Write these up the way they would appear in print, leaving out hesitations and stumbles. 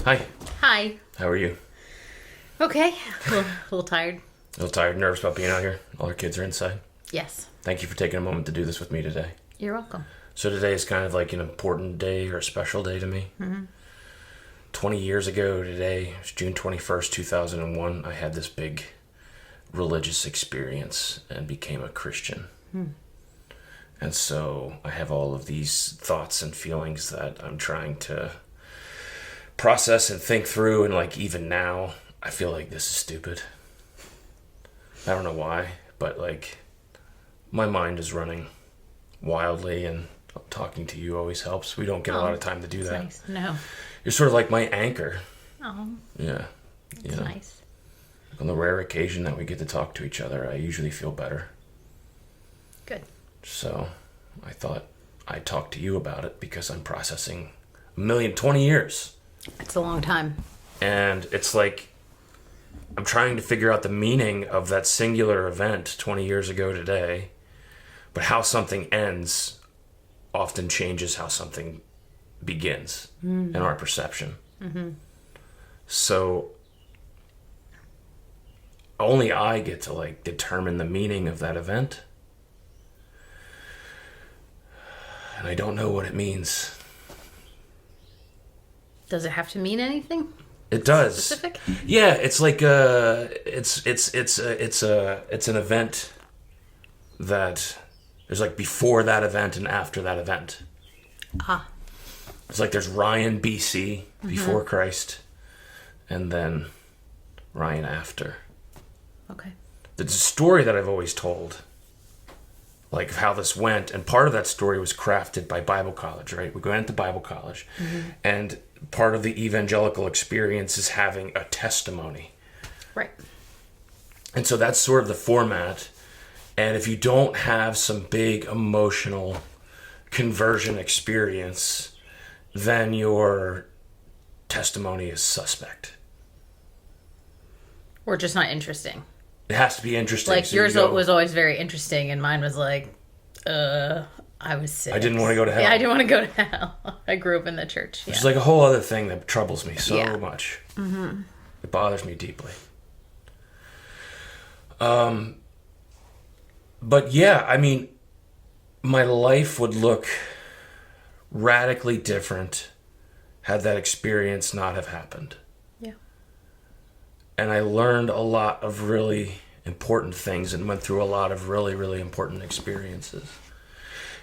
Hi, Hi. how are you? Okay. A little tired. A little tired, nervous about being out here. All our kids are inside. Yes. Thank you for taking a moment to do this with me today. You're welcome. So today is kind of like an important day or a special day to me. 20 years ago today, it was June 21st, 2001, I had this big religious experience and became a Christian. And so I have all of these thoughts and feelings that I'm trying to process and think through, and like even now, I feel like this is stupid. I don't know why, but like my mind is running wildly, and talking to you always helps. We don't get a lot of time to do that. Nice. No. You're sort of like my anchor. Oh, Yeah. it's nice. On the rare occasion that we get to talk to each other, I usually feel better. Good. So I thought I'd talk to you about it because I'm processing 20 years. It's a long time. And it's like I'm trying to figure out the meaning of that singular event 20 years ago today, but how something ends often changes how something begins in our perception. So only I get to like determine the meaning of that event. And I don't know what it means. Does it have to mean anything It does. specific? Yeah, it's like it's an event that there's like before that event and after that event. Ah. It's like there's Ryan BC before Christ, and then Ryan after. Okay. The story that I've always told, like of how this went, and part of that story was crafted by Bible college, right? We went to Bible college, and part of the evangelical experience is having a testimony. Right. And so that's sort of the format. And if you don't have some big emotional conversion experience, then your testimony is suspect. Or just not interesting. It has to be interesting. Like So yours you go, was always very interesting, and mine was like, I was sick. I didn't want to go to hell. Yeah, I didn't want to go to hell. I grew up in the church. Yeah. Which is like a whole other thing that troubles me so Yeah. much. It bothers me deeply. But yeah, I mean, my life would look radically different had that experience not have happened. Yeah. And I learned a lot of really important things and went through a lot of really, really important experiences.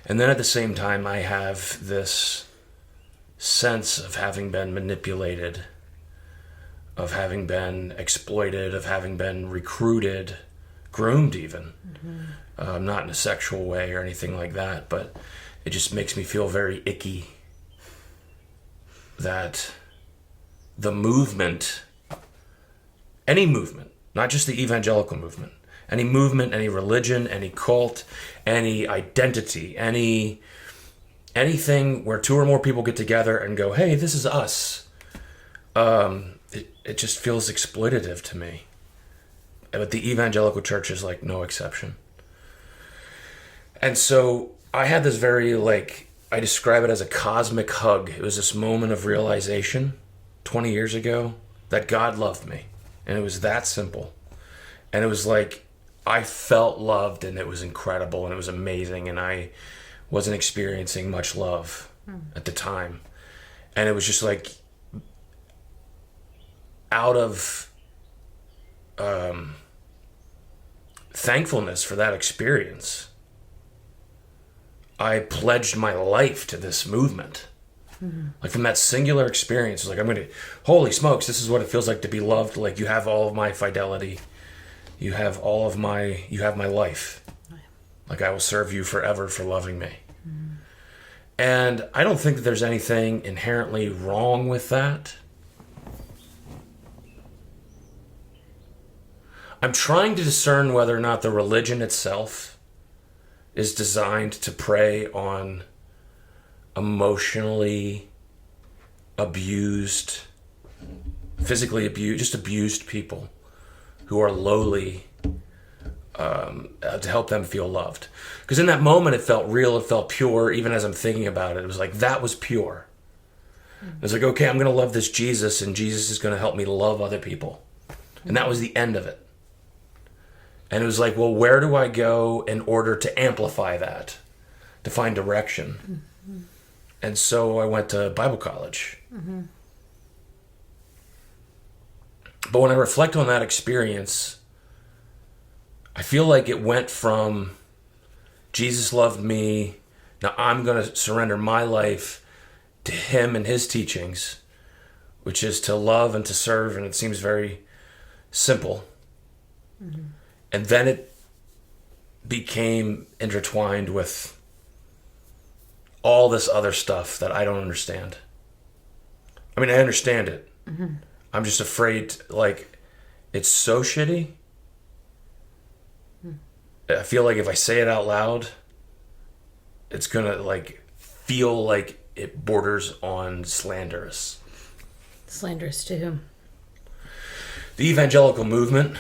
And then at the same time, I have this sense of having been manipulated, of having been exploited, of having been recruited, groomed even. Not in a sexual way or anything like that, but it just makes me feel very icky that the movement, any movement, not just the evangelical movement, any movement, any religion, any cult, any identity, anything where two or more people get together and go, hey, this is us, it just feels exploitative to me. But the evangelical church is like no exception. And so I had this very, like, I describe it as a cosmic hug. It was this moment of realization 20 years ago that God loved me. And it was that simple. And it was like, I felt loved, and it was incredible, and it was amazing, and I wasn't experiencing much love at the time. And it was just like, out of thankfulness for that experience, I pledged my life to this movement. Like from that singular experience, like holy smokes, this is what it feels like to be loved. Like you have all of my fidelity. You have my life. Like I will serve you forever for loving me. And I don't think that there's anything inherently wrong with that. I'm trying to discern whether or not the religion itself is designed to prey on emotionally abused, physically abused, just abused people who are lowly, to help them feel loved. Because in that moment it felt real, it felt pure. Even as I'm thinking about it, it was like that was pure. It was like, okay, I'm going to love this Jesus, and Jesus is going to help me love other people. And that was the end of it. And it was like, well, where do I go in order to amplify that, to find direction? And so I went to Bible college. But when I reflect on that experience, I feel like it went from Jesus loved me, now I'm going to surrender my life to him and his teachings, which is to love and to serve, and it seems very simple. And then it became intertwined with all this other stuff that I don't understand. I mean, I understand it. I'm just afraid, like, it's so shitty. I feel like if I say it out loud, it's gonna, like, feel like it borders on slanderous. Slanderous to whom? The evangelical movement,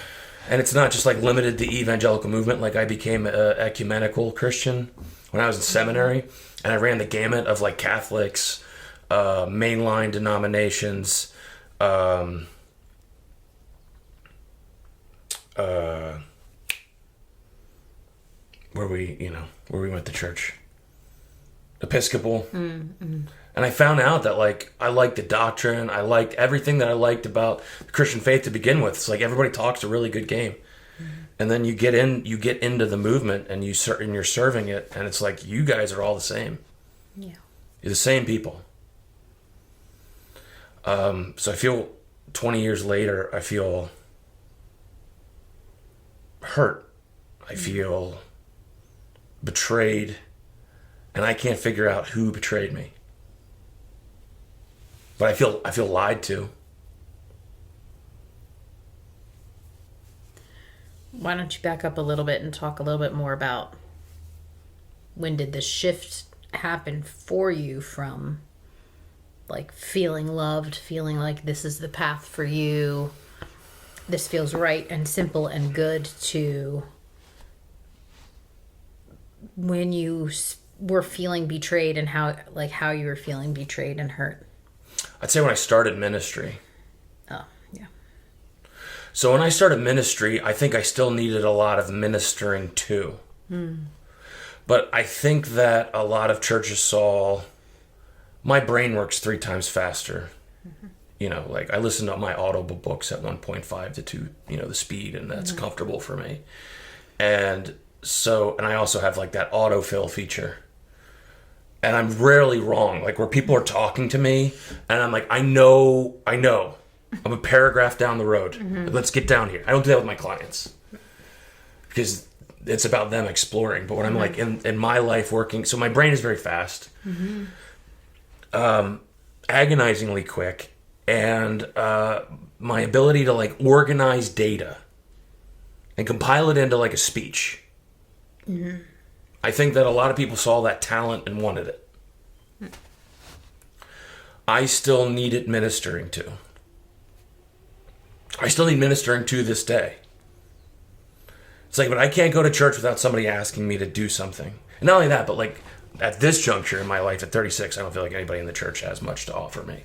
and it's not just, like, limited to evangelical movement. Like, I became an ecumenical Christian when I was in seminary, and I ran the gamut of, like, Catholics, mainline denominations, where we went to church, Episcopal. And I found out that, like, I liked the doctrine. I liked everything that I liked about the Christian faith to begin with. It's like everybody talks a really good game. And then you get into the movement, and you're serving it, and it's like you guys are all the same. Yeah. You're the same people. So I feel 20 years later, I feel hurt. I feel betrayed, and I can't figure out who betrayed me. But I feel lied to. Why don't you back up a little bit and talk a little bit more about when did the shift happen for you from, like, feeling loved, feeling like this is the path for you, this feels right and simple and good, to when you were feeling betrayed, and how you were feeling betrayed and hurt? I'd say when I started ministry. Oh, yeah. So when I started ministry, I think I still needed a lot of ministering too. But I think that a lot of churches saw my brain works 3 times faster. You know, like, I listen to my Audible books at 1.5 to 2, the speed, and that's comfortable for me. And I also have, like, that autofill feature. And I'm rarely wrong. Like, where people are talking to me, and I'm like, I know. I'm a paragraph down the road. Let's get down here. I don't do that with my clients, because it's about them exploring. But when I'm, like, in my life working, so my brain is very fast. Agonizingly quick, and my ability to, like, organize data and compile it into, like, a speech. I think that a lot of people saw that talent and wanted it. I still need it ministering to. I still need ministering to this day. It's like, but I can't go to church without somebody asking me to do something. And not only that, but, like, at this juncture in my life, at 36, I don't feel like anybody in the church has much to offer me.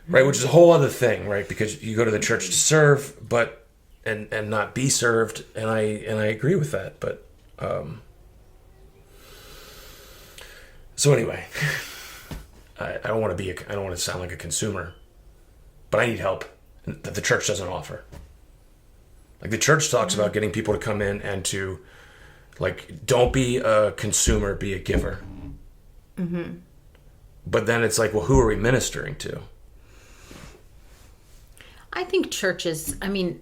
Right? Which is a whole other thing, right? Because you go to the church to serve, but and not be served, and I agree with that. But so anyway, I don't want to sound like a consumer, but I need help that the church doesn't offer. Like, the church talks about getting people to come in and to, like, don't be a consumer, be a giver. But then it's like, well, who are we ministering to? I think churches, I mean,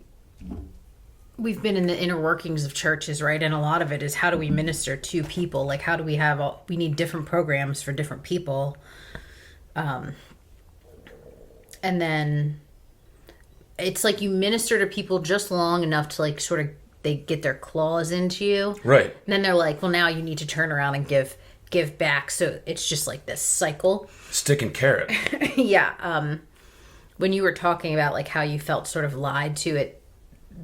we've been in the inner workings of churches, right? And a lot of it is, how do we minister to people? Like, how do we we need different programs for different people. And then it's like you minister to people just long enough to, like, sort of, they get their claws into you. Right. And then they're like, well, now you need to turn around and give back. So it's just like this cycle. Stick and carrot. Yeah. When you were talking about, like, how you felt sort of lied to,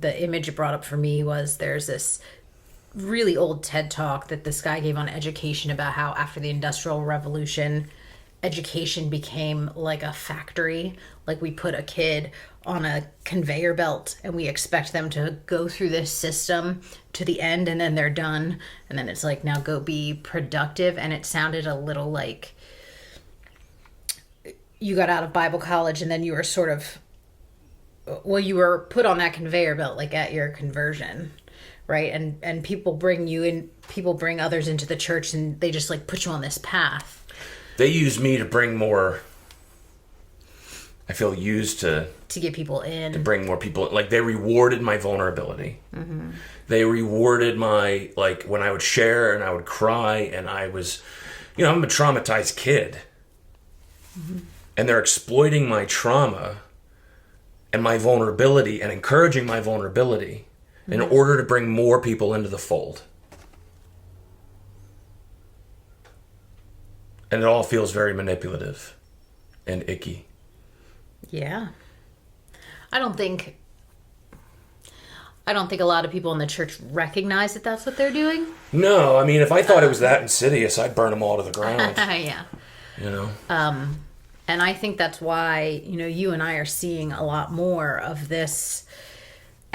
the image it brought up for me was, there's this really old TED talk that this guy gave on education about how after the Industrial Revolution, education became like a factory. Like we put a kid on a conveyor belt and we expect them to go through this system to the end and then they're done. And then it's like, now go be productive. And it sounded a little like you got out of Bible college and then you were sort of, well, you were put on that conveyor belt like at your conversion, right? And people bring you in, people bring others into the church and they just like put you on this path. They use me to bring more. I feel used to get people in, to bring more people. Like they rewarded my vulnerability. Mm-hmm. They rewarded my, like when I would share and I would cry and I was, I'm a traumatized kid. Mm-hmm. And they're exploiting my trauma and my vulnerability and encouraging my vulnerability in order to bring more people into the fold. And it all feels very manipulative and icky. Yeah. I don't think a lot of people in the church recognize that that's what they're doing. No, I mean, if I thought it was that insidious, I'd burn them all to the ground. Yeah. And I think that's why, you and I are seeing a lot more of this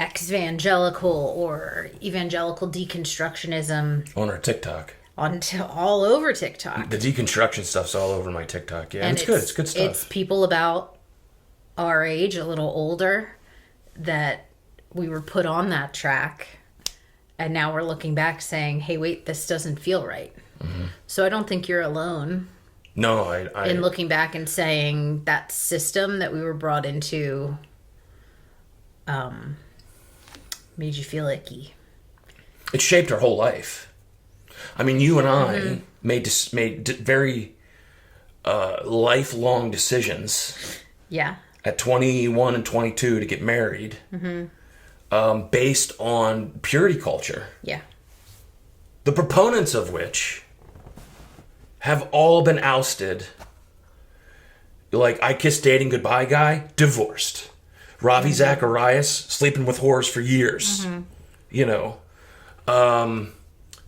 ex-evangelical or evangelical deconstructionism on our TikTok. All over TikTok. The deconstruction stuff's all over my TikTok. Yeah, and it's good. It's good stuff. It's people about our age, a little older, that we were put on that track. And now we're looking back saying, hey, wait, this doesn't feel right. Mm-hmm. So I don't think you're alone. No, in looking back and saying that system that we were brought into made you feel icky. It shaped our whole life. I mean, you and I made very lifelong decisions. Yeah. At 21 and 22 to get married, based on purity culture. Yeah. The proponents of which have all been ousted. Like, I Kissed Dating Goodbye guy, divorced. Ravi Zacharias, sleeping with whores for years.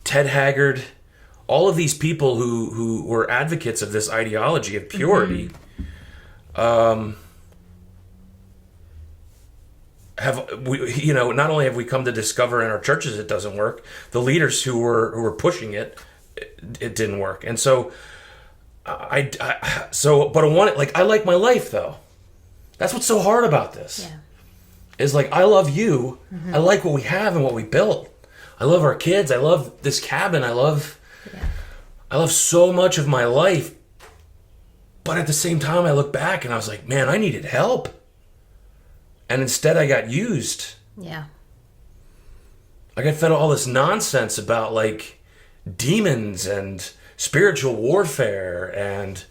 Ted Haggard, all of these people who were advocates of this ideology of purity, not only have we come to discover in our churches it doesn't work, the leaders who were pushing it didn't work. And so I like my life though. That's what's so hard about this. Yeah. Is like, I love you. Mm-hmm. I like what we have and what we built. I love our kids. I love this cabin. I love so much of my life. But at the same time, I look back and I was like, man, I needed help. And instead I got used. Yeah. I got fed all this nonsense about like demons and spiritual warfare and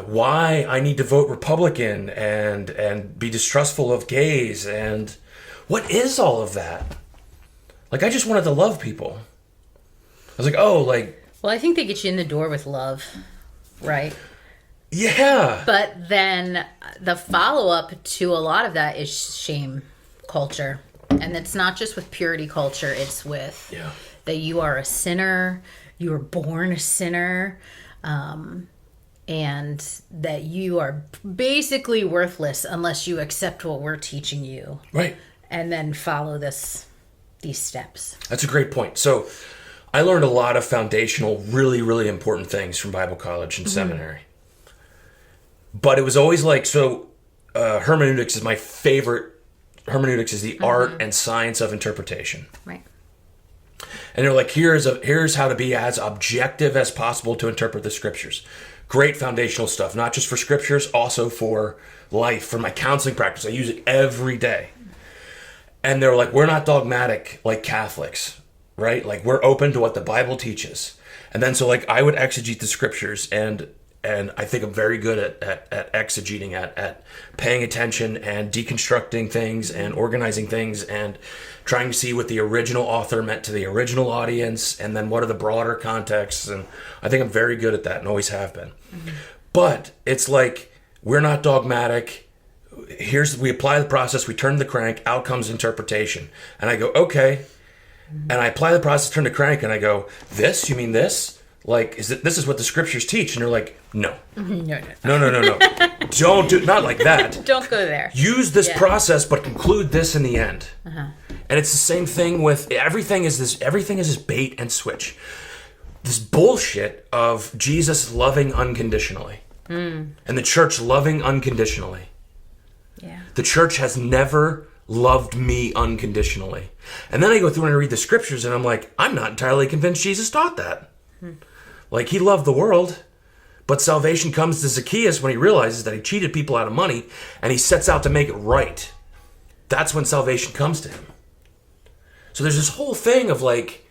why I need to vote Republican and be distrustful of gays. And what is all of that? Like, I just wanted to love people. I was like, well, I think they get you in the door with love, right? Yeah. But then the follow-up to a lot of that is shame culture. And it's not just with purity culture. It's with that you are a sinner. You were born a sinner. And that you are basically worthless unless you accept what we're teaching you. Right. And then follow these steps. That's a great point. So I learned a lot of foundational, really, really important things from Bible college and seminary. But it was always like, hermeneutics is my favorite. Hermeneutics is the art and science of interpretation. Right. And they're like, here's how to be as objective as possible to interpret the scriptures. Great foundational stuff, not just for scriptures, also for life, for my counseling practice. I use it every day. And they're like, we're not dogmatic like Catholics, right? Like, we're open to what the Bible teaches. And then so like I would exegete the scriptures, and I think I'm very good at exegeting, at paying attention and deconstructing things and organizing things and trying to see what the original author meant to the original audience, and then what are the broader contexts. And I think I'm very good at that and always have been. But it's like, we're not dogmatic. We apply the process, we turn the crank, out comes interpretation. And I go, okay. And I apply the process, turn the crank, and I go, this? You mean this? Like, this is what the scriptures teach? And they're like, no. No. No. Don't do, not like that. Don't go there. Use this process, but conclude this in the end. And it's the same thing with everything is this bait and switch. This bullshit of Jesus loving unconditionally. And the church loving unconditionally. Yeah. The church has never loved me unconditionally. And then I go through and I read the scriptures and I'm like, I'm not entirely convinced Jesus taught that. Like, he loved the world, but salvation comes to Zacchaeus when he realizes that he cheated people out of money and he sets out to make it right. That's when salvation comes to him. So there's this whole thing of like,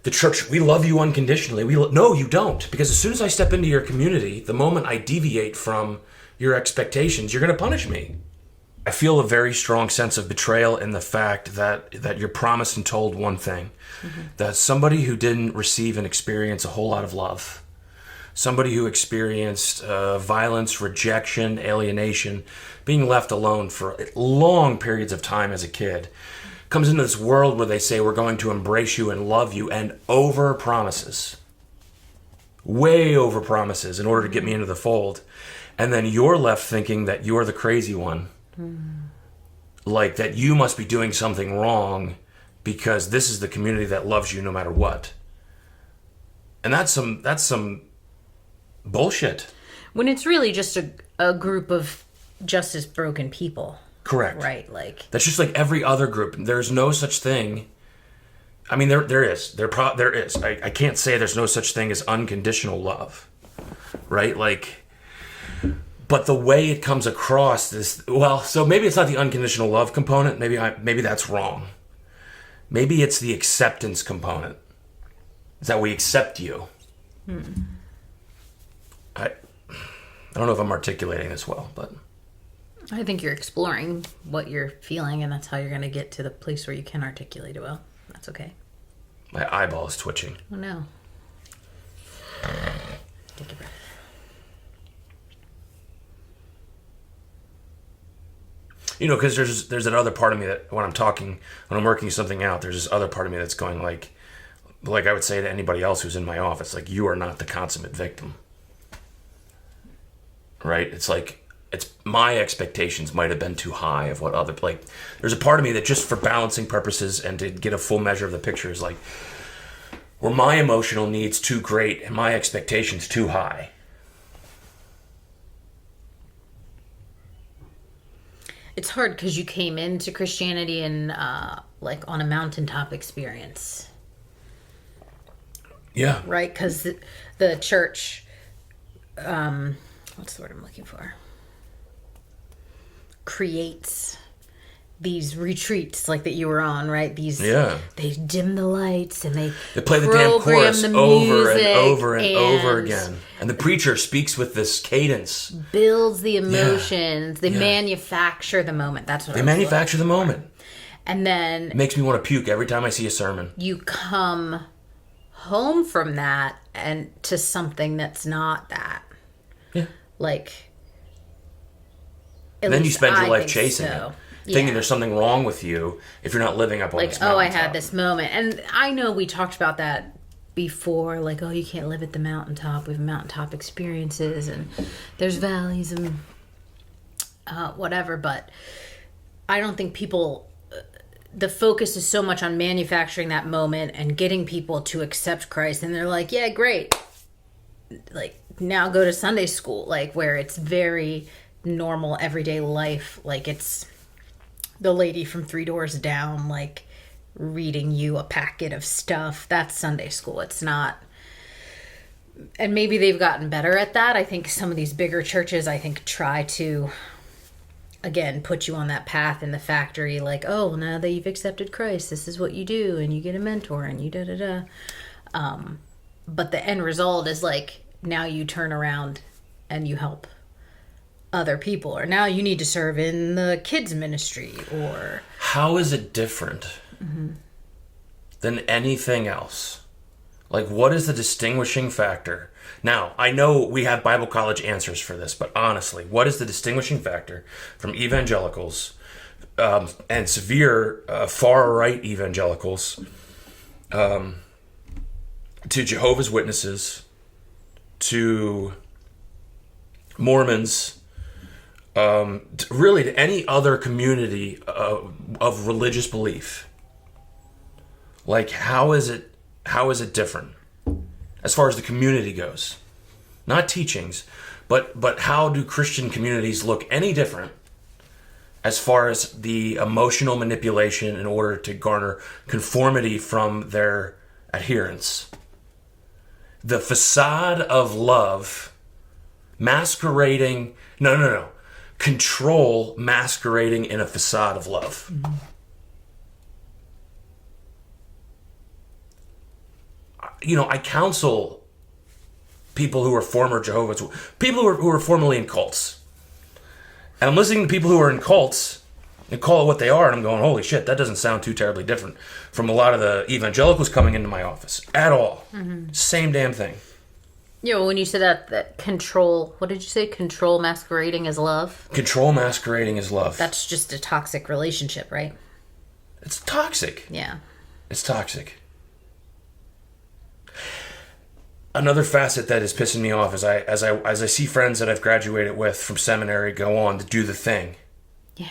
the church, we love you unconditionally. No, you don't. Because as soon as I step into your community, the moment I deviate from your expectations, you're going to punish me. I feel a very strong sense of betrayal in the fact that you're promised and told one thing. That somebody who didn't receive and experience a whole lot of love, somebody who experienced violence, rejection, alienation, being left alone for long periods of time as a kid, comes into this world where they say, we're going to embrace you and love you, and over promises. Way over promises in order to get me into the fold. And then you're left thinking that you're the crazy one. Like that you must be doing something wrong because this is the community that loves you no matter what. And that's some bullshit. When it's really just a group of just as broken people. Correct. Right, like that's just like every other group. There's no such thing. I mean, there is. There is. I can't say there's no such thing as unconditional love. Right? Like, but the way it comes across is, well, so maybe it's not the unconditional love component. Maybe that's wrong. Maybe it's the acceptance component. Is that we accept you. I don't know if I'm articulating this well, but I think you're exploring what you're feeling, and that's how you're going to get to the place where you can articulate it well. That's okay. My eyeball is twitching. Oh, no. Take a breath. You know, because there's that other part of me that when I'm working something out, there's this other part of me that's going like I would say to anybody else who's in my office, like, you are not the consummate victim. Right? It's like, it's my expectations might have been too high of what other, like, there's a part of me that just for balancing purposes and to get a full measure of the picture is like, were my emotional needs too great and my expectations too high? It's hard because you came into Christianity and like on a mountaintop experience. Yeah. Right? Because the church, what's the word I'm looking for? Creates these retreats like that you were on, right? They dim the lights and they play the damn chorus over and over and over again. And the preacher speaks with this cadence. Builds the emotions. They manufacture the moment. That's what they manufacture the moment. And then it makes me want to puke every time I see a sermon. You come home from that and to something that's not that. Yeah. Like, and then you spend your life chasing it. Thinking there's something wrong with you if you're not living up on this mountaintop. I had this moment. And I know we talked about that before, like, you can't live at the mountaintop. We have mountaintop experiences and there's valleys and whatever. But I don't think people, the focus is so much on manufacturing that moment and getting people to accept Christ. And they're like, yeah, great. Like, now go to Sunday school, like, where it's very normal, everyday life. Like, it's the lady from 3 doors down, like, reading you a packet of stuff. That's Sunday school. It's not. And maybe they've gotten better at that. I think some of these bigger churches, try to, again, put you on that path in the factory. Like, oh, now that you've accepted Christ, this is what you do. And you get a mentor and you da-da-da. But the end result is, like, now you turn around and you help other people, or now you need to serve in the kids ministry, or how is it different than anything else? Like, what is the distinguishing factor? Now, I know we have Bible college answers for this, but honestly, what is the distinguishing factor from evangelicals and severe far right evangelicals to Jehovah's Witnesses, to Mormons, really to any other community of religious belief. Like, how is it different as far as the community goes? Not teachings, but how do Christian communities look any different as far as the emotional manipulation in order to garner conformity from their adherents? The facade of love masquerading, no. Control masquerading in a facade of love. Mm-hmm. I counsel people who are former Jehovah's, people who are formerly in cults. And I'm listening to people who are in cults and call it what they are, and I'm going, holy shit, that doesn't sound too terribly different from a lot of the evangelicals coming into my office at all. Mm-hmm. Same damn thing. When you said that control, what did you say? Control masquerading as love? Control masquerading as love. That's just a toxic relationship, right? It's toxic. Yeah. It's toxic. Another facet that is pissing me off is as I see friends that I've graduated with from seminary go on to do the thing. Yeah.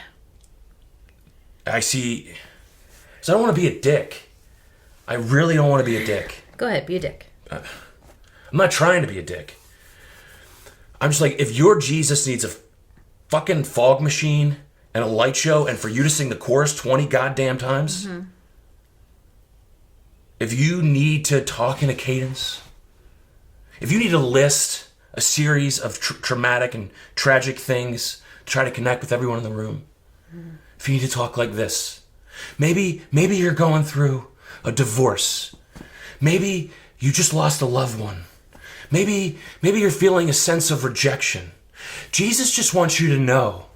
Because I don't want to be a dick. I really don't want to be a dick. Go ahead, be a dick. I'm not trying to be a dick. I'm just like, if your Jesus needs a fucking fog machine and a light show and for you to sing the chorus 20 goddamn times, mm-hmm. If you need to talk in a cadence, if you need to list a series of traumatic and tragic things to try to connect with everyone in the room, mm-hmm. If you need to talk like this, maybe you're going through a divorce. Maybe you just lost a loved one. Maybe you're feeling a sense of rejection. Jesus just wants you to know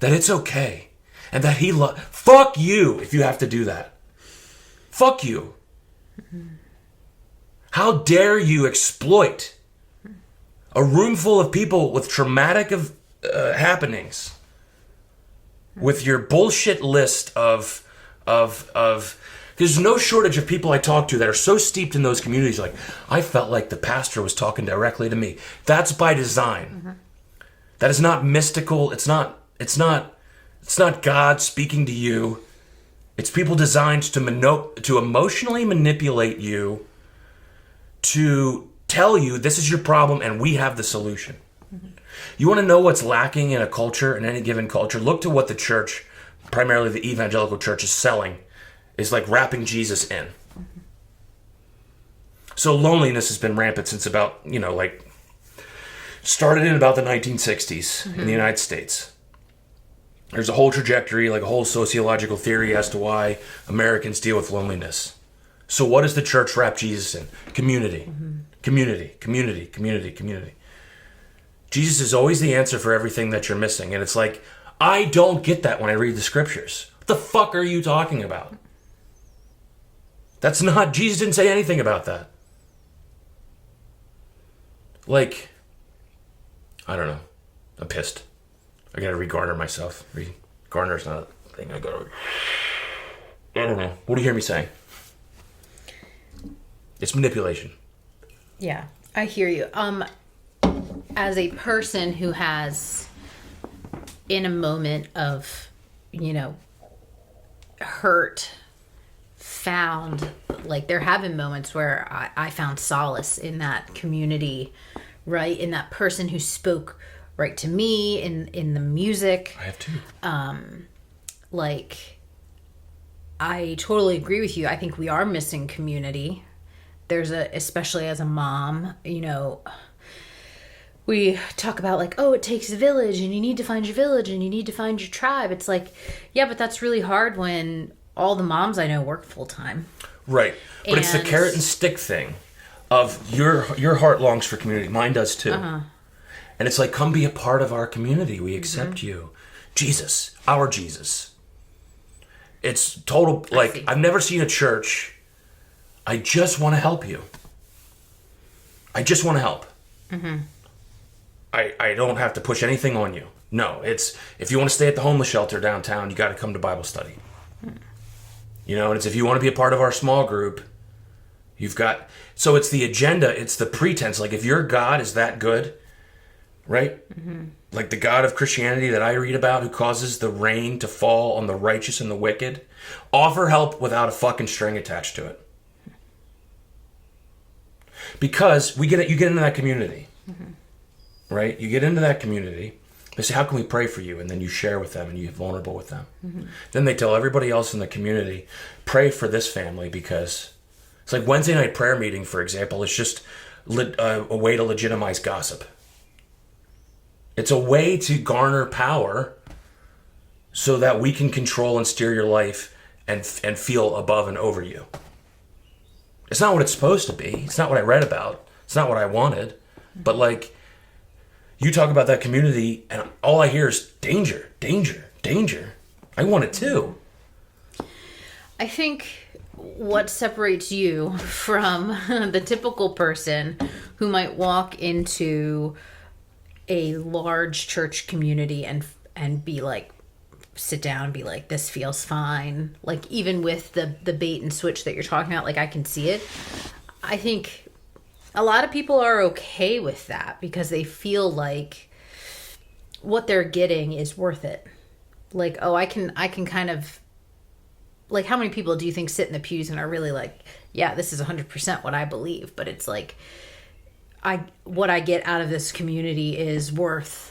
that it's okay and that he fuck you if you have to do that. Fuck you. Mm-hmm. How dare you exploit a room full of people with traumatic happenings with your bullshit list of there's no shortage of people I talk to that are so steeped in those communities. Like, I felt like the pastor was talking directly to me. That's by design. Mm-hmm. That is not mystical. It's not God speaking to you. It's people designed to emotionally manipulate you, to tell you this is your problem and we have the solution. Mm-hmm. You want to know what's lacking in a culture, in any given culture? Look to what the church, primarily the evangelical church, is selling. Is like wrapping Jesus in. Mm-hmm. So loneliness has been rampant since about, started in about the 1960s mm-hmm. in the United States. There's a whole trajectory, like a whole sociological theory as to why Americans deal with loneliness. So what does the church wrap Jesus in? Community. Mm-hmm. Community, community, community, community. Jesus is always the answer for everything that you're missing. And it's like, I don't get that when I read the scriptures. What the fuck are you talking about? That's not, Jesus didn't say anything about that. Like, I don't know. I'm pissed. I gotta re-garner myself. Garner's not a thing I gotta... I don't know. What do you hear me saying? It's manipulation. Yeah, I hear you. As a person who has, in a moment of, hurt, found, like, there have been moments where I found solace in that community, right? In that person who spoke right to me, in the music. I have too. I totally agree with you. I think we are missing community. Especially as a mom, we talk about like, oh, it takes a village and you need to find your village and you need to find your tribe. It's like, yeah, but that's really hard when all the moms I know work full time. Right. But it's the carrot and stick thing of your heart longs for community. Mine does too. Uh-huh. And it's like, come be a part of our community. We accept mm-hmm. you. Jesus, our Jesus. It's total, like, I've never seen a church. I just want to help you. I just want to help. Mm-hmm. I don't have to push anything on you. No, it's, if you want to stay at the homeless shelter downtown, you got to come to Bible study. And it's, if you want to be a part of our small group, So it's the agenda, it's the pretense. Like, if your God is that good, right? Like the God of Christianity that I read about, who causes the rain to fall on the righteous and the wicked, offer help without a fucking string attached to it. Because you get into that community, right? You get into that community. They say, how can we pray for you? And then you share with them and you get vulnerable with them. Then they tell everybody else in the community, pray for this family, because it's like Wednesday night prayer meeting, for example, is just a way to legitimize gossip. It's a way to garner power so that we can control and steer your life and feel above and over you. It's not what it's supposed to be. It's not what I read about. It's not what I wanted. But like, you talk about that community and all I hear is danger, danger, danger. I want it too. I think what separates you from the typical person who might walk into a large church community and be like, sit down and be like, this feels fine. Like, even with the bait and switch that you're talking about, like, I can see it. I think a lot of people are okay with that because they feel like what they're getting is worth it. Like, oh, I can kind of, like, how many people do you think sit in the pews and are really like, yeah, this is 100% what I believe, but it's like, what I get out of this community is worth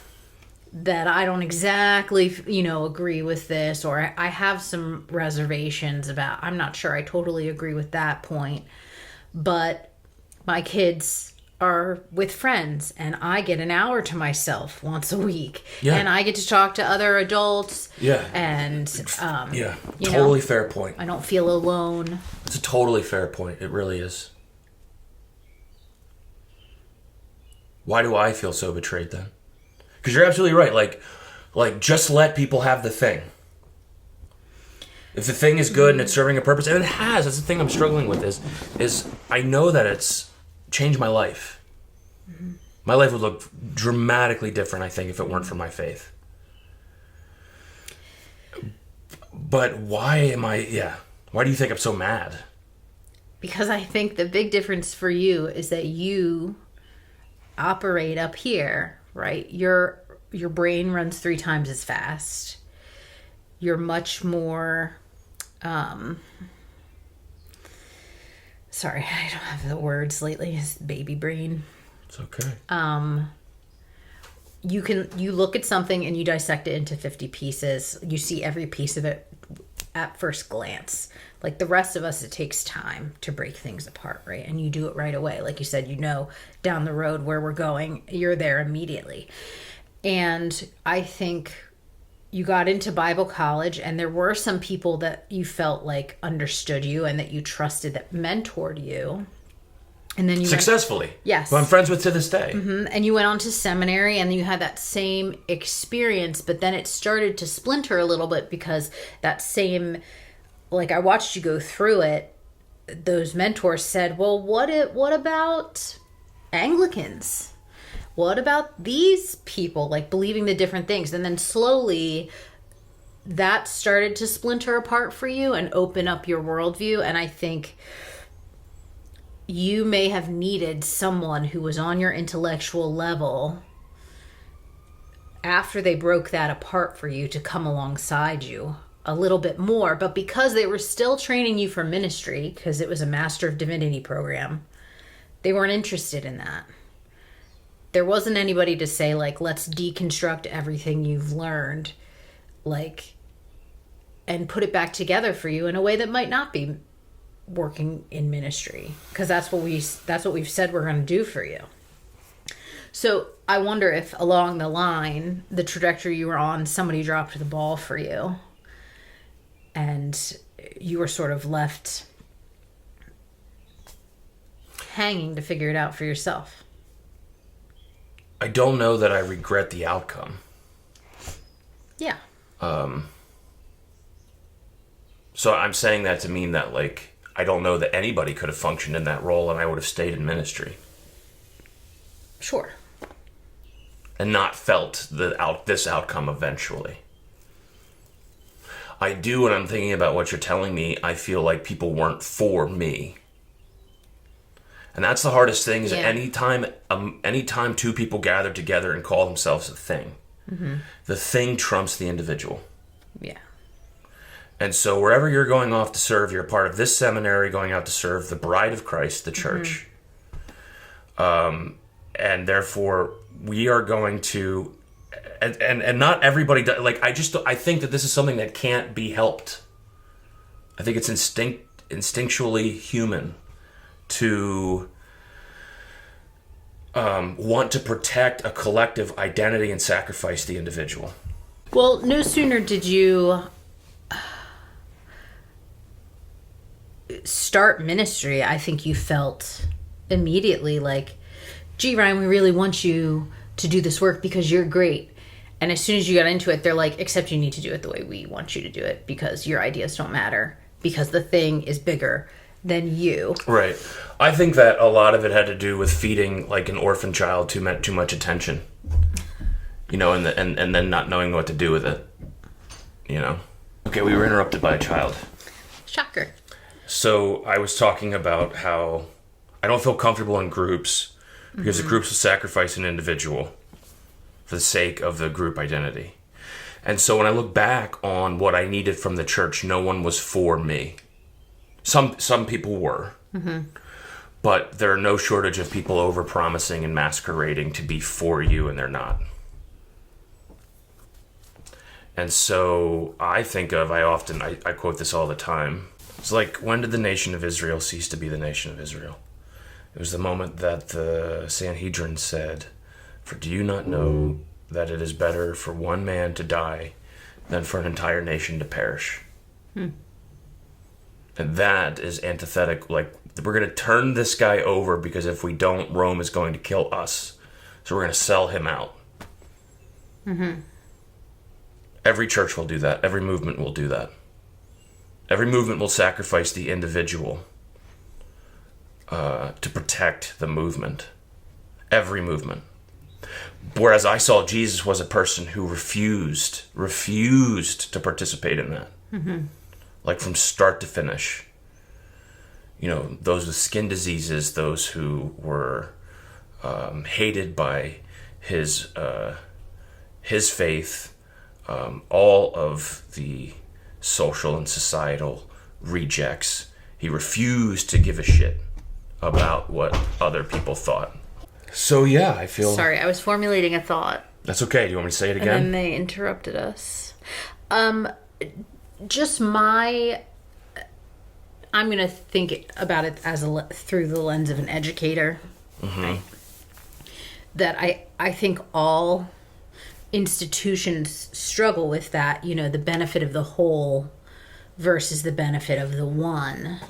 that. I don't exactly, agree with this, or I have some reservations about, I'm not sure I totally agree with that point, but my kids are with friends and I get an hour to myself once a week. Yeah. And I get to talk to other adults. Yeah. And, totally fair point. I don't feel alone. It's a totally fair point. It really is. Why do I feel so betrayed then? Because you're absolutely right. Like, just let people have the thing. If the thing is good and it's serving a purpose, and it has, that's the thing I'm struggling with, is I know that it's changed my life. My life would look dramatically different, I think, if it weren't for my faith. But why do you think I'm so mad? Because I think the big difference for you is that you operate up here, right? Your brain runs 3 times as fast. You're much more sorry, I don't have the words lately. It's baby brain. It's okay. You look at something and you dissect it into 50 pieces. You see every piece of it at first glance. Like the rest of us, it takes time to break things apart, right? And you do it right away. Like you said, down the road where we're going, you're there immediately. And I think you got into Bible college and there were some people that you felt like understood you and that you trusted, that mentored you. And then you successfully. Yes. Who I'm friends with to this day. Mm-hmm. And you went on to seminary and you had that same experience, but then it started to splinter a little bit because that same, like, I watched you go through it. Those mentors said, well, what about Anglicans? What about these people, like, believing the different things? And then slowly that started to splinter apart for you and open up your worldview. And I think you may have needed someone who was on your intellectual level after they broke that apart for you to come alongside you a little bit more. But because they were still training you for ministry, because it was a Master of Divinity program, they weren't interested in that. There wasn't anybody to say, like, let's deconstruct everything you've learned, like, and put it back together for you in a way that might not be working in ministry, because that's what we've said we're going to do for you. So I wonder if along the line, the trajectory you were on, somebody dropped the ball for you and you were sort of left hanging to figure it out for yourself. I don't know that I regret the outcome. Yeah. So I'm saying that to mean that, like, I don't know that anybody could have functioned in that role and I would have stayed in ministry. Sure. And not felt this outcome eventually. I do, when I'm thinking about what you're telling me, I feel like people weren't for me. And that's the hardest thing is Yeah. anytime two people gather together and call themselves a thing, the thing trumps the individual. Yeah. And so wherever you're going off to serve, you're a part of this seminary going out to serve the bride of Christ, the church. And therefore we are going to, and not everybody does, like, I think that this is something that can't be helped. I think it's instinctually human to want to protect a collective identity and sacrifice the individual. Well, no sooner did you start ministry, I think you felt immediately like, gee, Ryan, we really want you to do this work because you're great. And as soon as you got into it, they're like, except you need to do it the way we want you to do it because your ideas don't matter, because the thing is bigger than you. Right. I think that a lot of it had to do with feeding like an orphan child too much attention, and then not knowing what to do with it, Okay, we were interrupted by a child. Shocker. So I was talking about how I don't feel comfortable in groups because the groups will sacrifice an individual for the sake of the group identity. And so when I look back on what I needed from the church, no one was for me. Some people were. But there are no shortage of people over-promising and masquerading to be for you, and they're not. And so I quote this all the time. It's like, when did the nation of Israel cease to be the nation of Israel? It was the moment that the Sanhedrin said, "For do you not know that it is better for one man to die than for an entire nation to perish?" And that is antithetic. Like, we're going to turn this guy over because if we don't, Rome is going to kill us. So we're going to sell him out. Every church will do that. Every movement will do that. Every movement will sacrifice the individual to protect the movement. Every movement. Whereas I saw Jesus was a person who refused to participate in that. Like, from start to finish. Those with skin diseases, those who were hated by his faith, all of the social and societal rejects. He refused to give a shit about what other people thought. So yeah, I feel... Sorry, I was formulating a thought. That's okay. Do you want me to say it again? And then they interrupted us. I'm going to think about it as through the lens of an educator. Right? That I think all institutions struggle with that, the benefit of the whole versus the benefit of the one.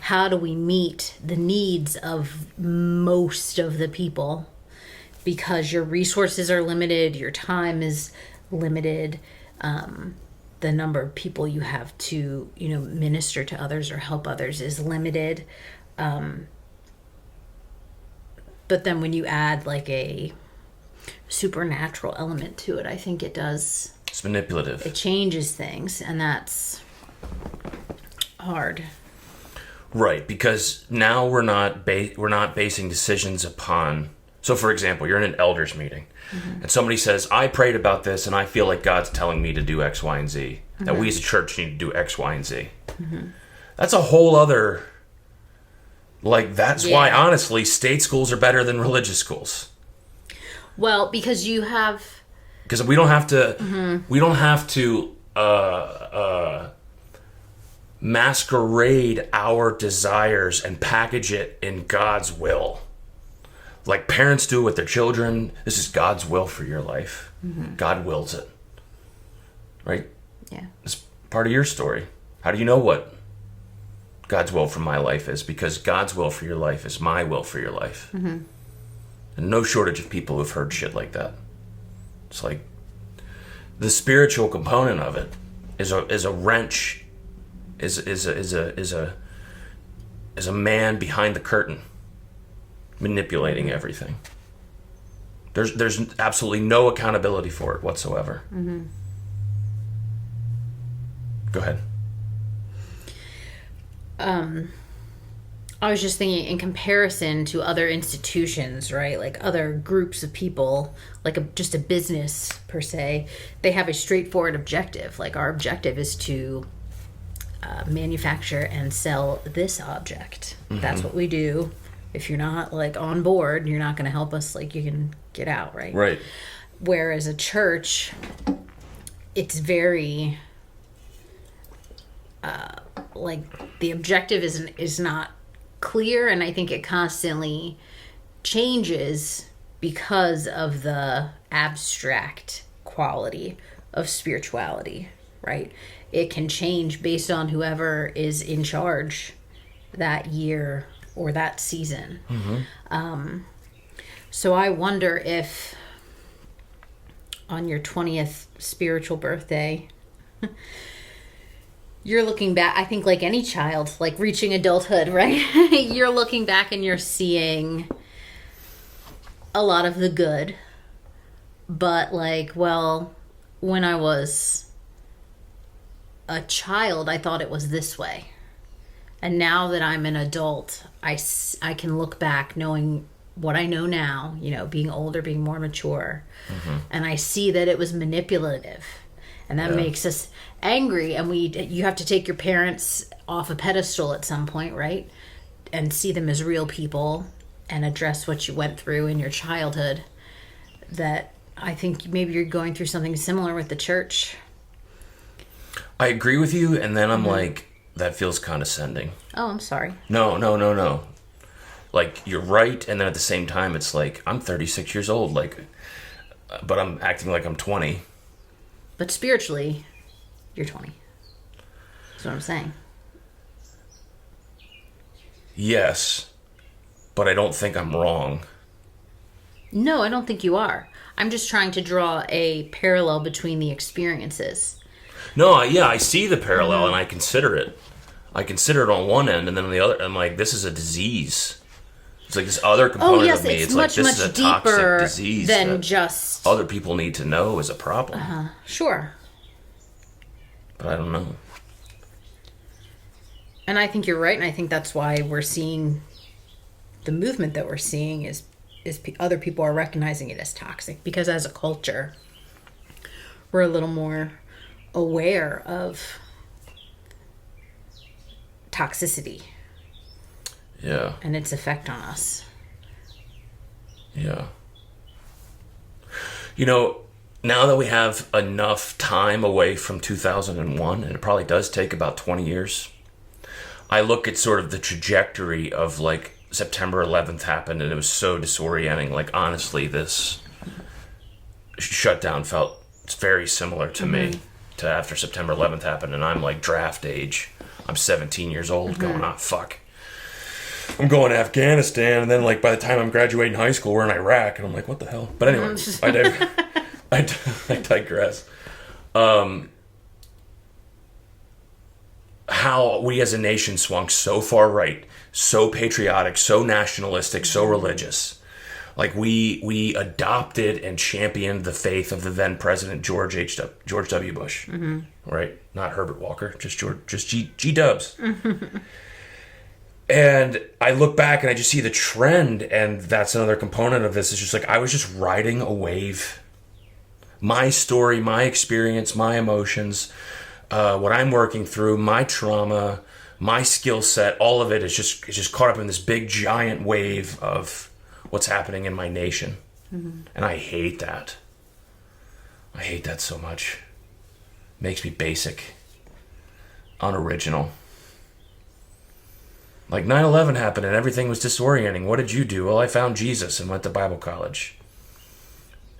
How do we meet the needs of most of the people? Because your resources are limited, your time is limited, the number of people you have to, minister to others or help others is limited. But then when you add like a supernatural element to it, I think it does. It's manipulative. It changes things, and that's hard. Right, because now we're not basing decisions upon. So, for example, you're in an elders meeting, and somebody says, "I prayed about this, and I feel like God's telling me to do X, Y, and Z. That we as a church need to do X, Y, and Z." That's a whole other. Like, that's why, honestly, state schools are better than religious schools. Well, because you have... Because we don't have to... We don't have to masquerade our desires and package it in God's will. Like parents do with their children. This is God's will for your life. God wills it. Right? Yeah. It's part of your story. How do you know what God's will for my life is? Because God's will for your life is my will for your life. And no shortage of people who've heard shit like that. It's like the spiritual component of it is a wrench, is a man behind the curtain manipulating everything. There's absolutely no accountability for it whatsoever. Go ahead. I was just thinking in comparison to other institutions, right? Like other groups of people, like just a business per se, they have a straightforward objective. Like our objective is to manufacture and sell this object. That's what we do. If you're not like on board, you're not going to help us. Like you can get out, right? Right. Whereas a church, it's very like the objective is not clear, and I think it constantly changes because of the abstract quality of spirituality, right? It can change based on whoever is in charge that year or that season. So I wonder if on your 20th spiritual birthday you're looking back, I think like any child, like reaching adulthood, right? You're looking back and you're seeing a lot of the good. But like, well, when I was a child, I thought it was this way. And now that I'm an adult, I can look back knowing what I know now, you know, being older, being more mature. And I see that it was manipulative. And that makes us angry, and you have to take your parents off a pedestal at some point, right? And see them as real people and address what you went through in your childhood. That I think maybe you're going through something similar with the church. I agree with you, and then I'm like, that feels condescending. Oh, I'm sorry. No. Like, you're right, and then at the same time, it's like, I'm 36 years old, like, but I'm acting like I'm 20. But spiritually, you're 20. That's what I'm saying. Yes, but I don't think I'm wrong. No, I don't think you are. I'm just trying to draw a parallel between the experiences. No, yeah, I see the parallel, and I consider it. I consider it on one end, and then on the other, I'm like, this is a disease. It's like this other component of me. It's much, like, this much is a toxic deeper disease than that just other people need to know is a problem. Sure. But I don't know. And I think you're right, and I think that's why we're seeing the movement that we're seeing is other people are recognizing it as toxic, because as a culture, we're a little more aware of toxicity. Yeah. And its effect on us. Yeah. You know, now that we have enough time away from 2001, and it probably does take about 20 years, I look at sort of the trajectory of like September 11th happened, and it was so disorienting. Like, honestly, this shutdown felt very similar to me to after September 11th happened, and I'm like draft age. I'm 17 years old going, fuck. I'm going to Afghanistan, and then like by the time I'm graduating high school, we're in Iraq, and I'm like, what the hell? But anyway, I digress. How we as a nation swung so far right, so patriotic, so nationalistic, so religious. Like we adopted and championed the faith of the then President George W. Bush, right? Not Herbert Walker, just G. Dubs. And I look back and I just see the trend, and that's another component of this. It's just like I was just riding a wave. My story, my experience, my emotions, what I'm working through, my trauma, my skill set, all of it is just caught up in this big giant wave of what's happening in my nation. And I hate that. I hate that so much. It makes me basic, unoriginal. Like 9/11 happened and everything was disorienting. What did you do? Well, I found Jesus and went to Bible college.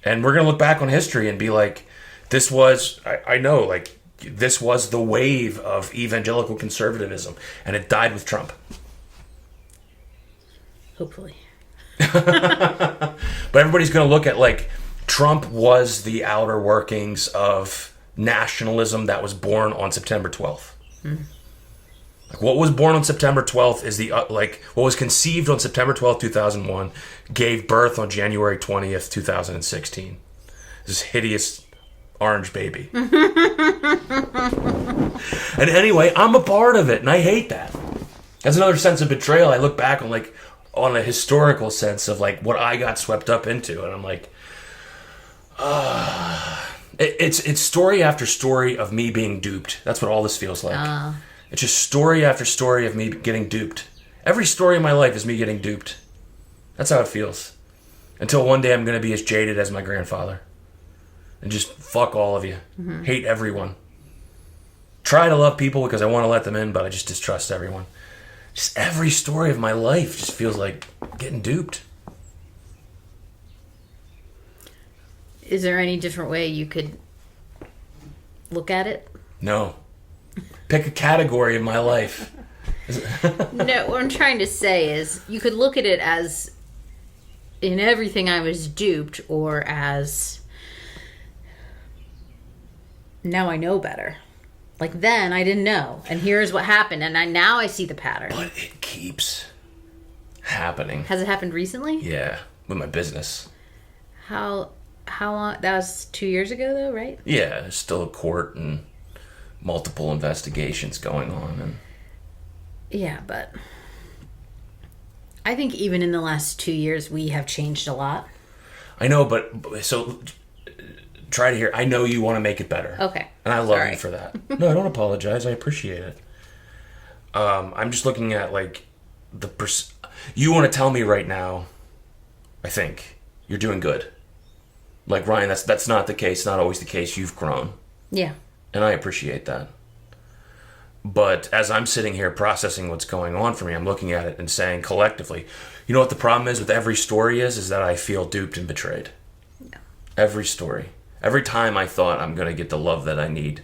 And we're going to look back on history and be like, this was, I know, like, this was the wave of evangelical conservatism, and it died with Trump. Hopefully. But everybody's going to look at, like, Trump was the outer workings of nationalism that was born on September 12th. Like, what was born on September 12th is what was conceived on September 12th, 2001, gave birth on January 20th, 2016. This hideous orange baby. And anyway, I'm a part of it, and I hate that. As another sense of betrayal, I look back on a historical sense of like what I got swept up into, and I'm like, it's story after story of me being duped. That's what all this feels like. It's just story after story of me getting duped. Every story in my life is me getting duped. That's how it feels. Until one day I'm going to be as jaded as my grandfather. And just fuck all of you. Hate everyone. Try to love people because I want to let them in, but I just distrust everyone. Just every story of my life just feels like getting duped. Is there any different way you could look at it? No. Pick a category of my life. No, what I'm trying to say is you could look at it as in everything I was duped, or as now I know better. Like then I didn't know, and here's what happened, and now I see the pattern. But it keeps happening. Has it happened recently? Yeah, with my business. How long? That was 2 years ago, though, right? Yeah, there's still a court and multiple investigations going on, and yeah, but I think even in the last 2 years, we have changed a lot. I know, but so try to hear. I know you want to make it better. Okay. And I love you for that. No, I don't apologize. I appreciate it. I'm just looking at like you want to tell me right now, I think you're doing good. Like, Ryan, that's not the case. Not always the case. You've grown. Yeah. And I appreciate that. But as I'm sitting here processing what's going on for me, I'm looking at it and saying collectively, you know what the problem is with every story is that I feel duped and betrayed. Yeah. Every story. Every time I thought I'm going to get the love that I need,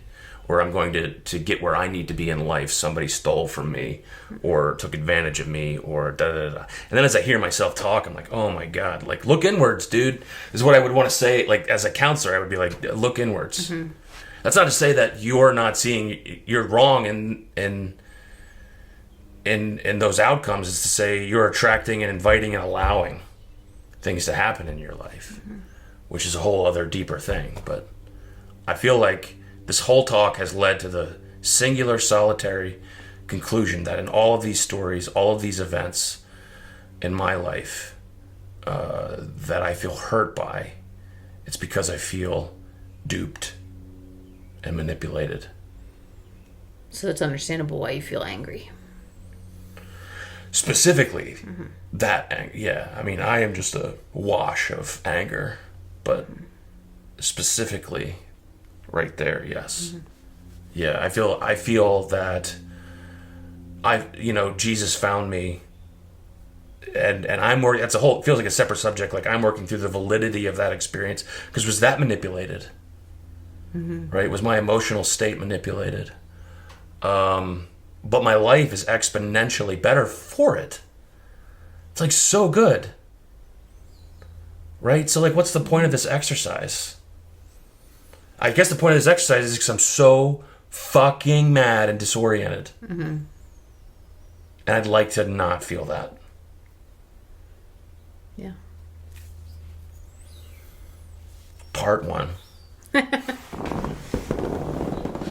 or I'm going to get where I need to be in life, somebody stole from me or took advantage of me or da-da-da. And then as I hear myself talk, I'm like, oh my God, like, look inwards, dude. This is what I would want to say. Like, as a counselor, I would be like, look inwards. Mm-hmm. That's not to say that you're not seeing, you're wrong in those outcomes. It's to say you're attracting and inviting and allowing things to happen in your life, which is a whole other deeper thing. But I feel like this whole talk has led to the singular, solitary conclusion that in all of these stories, all of these events in my life that I feel hurt by, it's because I feel duped and manipulated. So it's understandable why you feel angry. Specifically, yeah. I mean, I am just a wash of anger, but specifically, right there, yes. Yeah, I feel that Jesus found me, and I'm working. It feels like a separate subject. Like I'm working through the validity of that experience because was that manipulated? Right? Was my emotional state manipulated? But my life is exponentially better for it. It's like so good. Right? So like what's the point of this exercise? I guess the point of this exercise is because I'm so fucking mad and disoriented. And I'd like to not feel that. Yeah. Part 1.